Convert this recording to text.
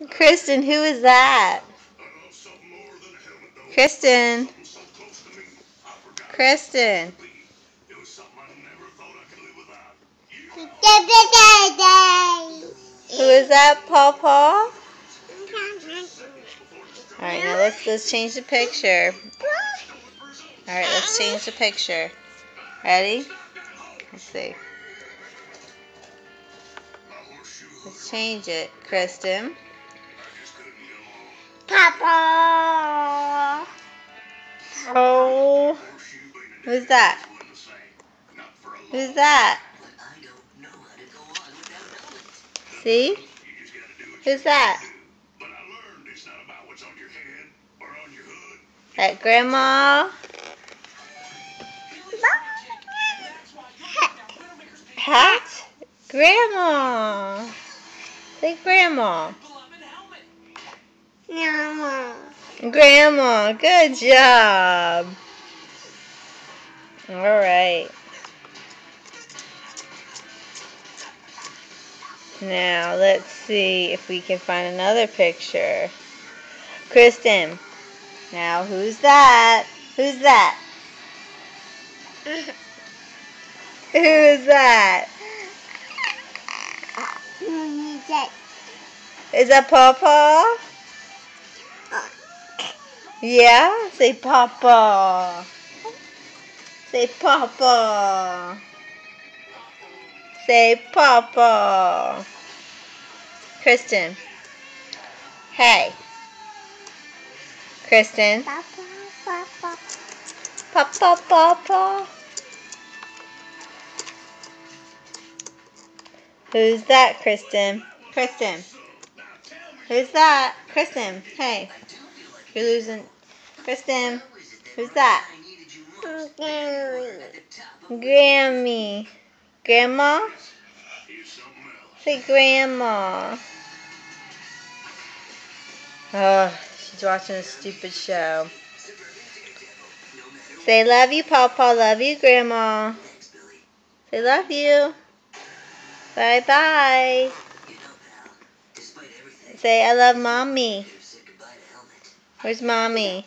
Kristen, who is that? Kristen. Kristen. Who is that, Paw? Alright, now let's change the picture. Alright, let's change the picture. Ready? Let's see. Let's change it, Kristen. Papa. Oh. Who's that? Who's that? See? Who's that? That Grandma? Hat? Grandma. Say Grandma. Grandma. Grandma. Good job. Alright. Now, let's see if we can find another picture. Kristen. Now, who's that? Who's that? Who's that? Is that Papa? Yeah? Say Papa. Say Papa. Say Papa. Kristen. Hey. Kristen. Papa, Papa. Papa, Papa. Who's that, Kristen? Kristen. Who's that? Kristen. Hey. You're losing. Kristen. Who's that? Grammy. Grandma? Say Grandma. Oh, she's watching a stupid show. Say love you, Papa. Love you, Grandma. Say love you. Bye-bye. Say I love Mommy. Where's Mommy?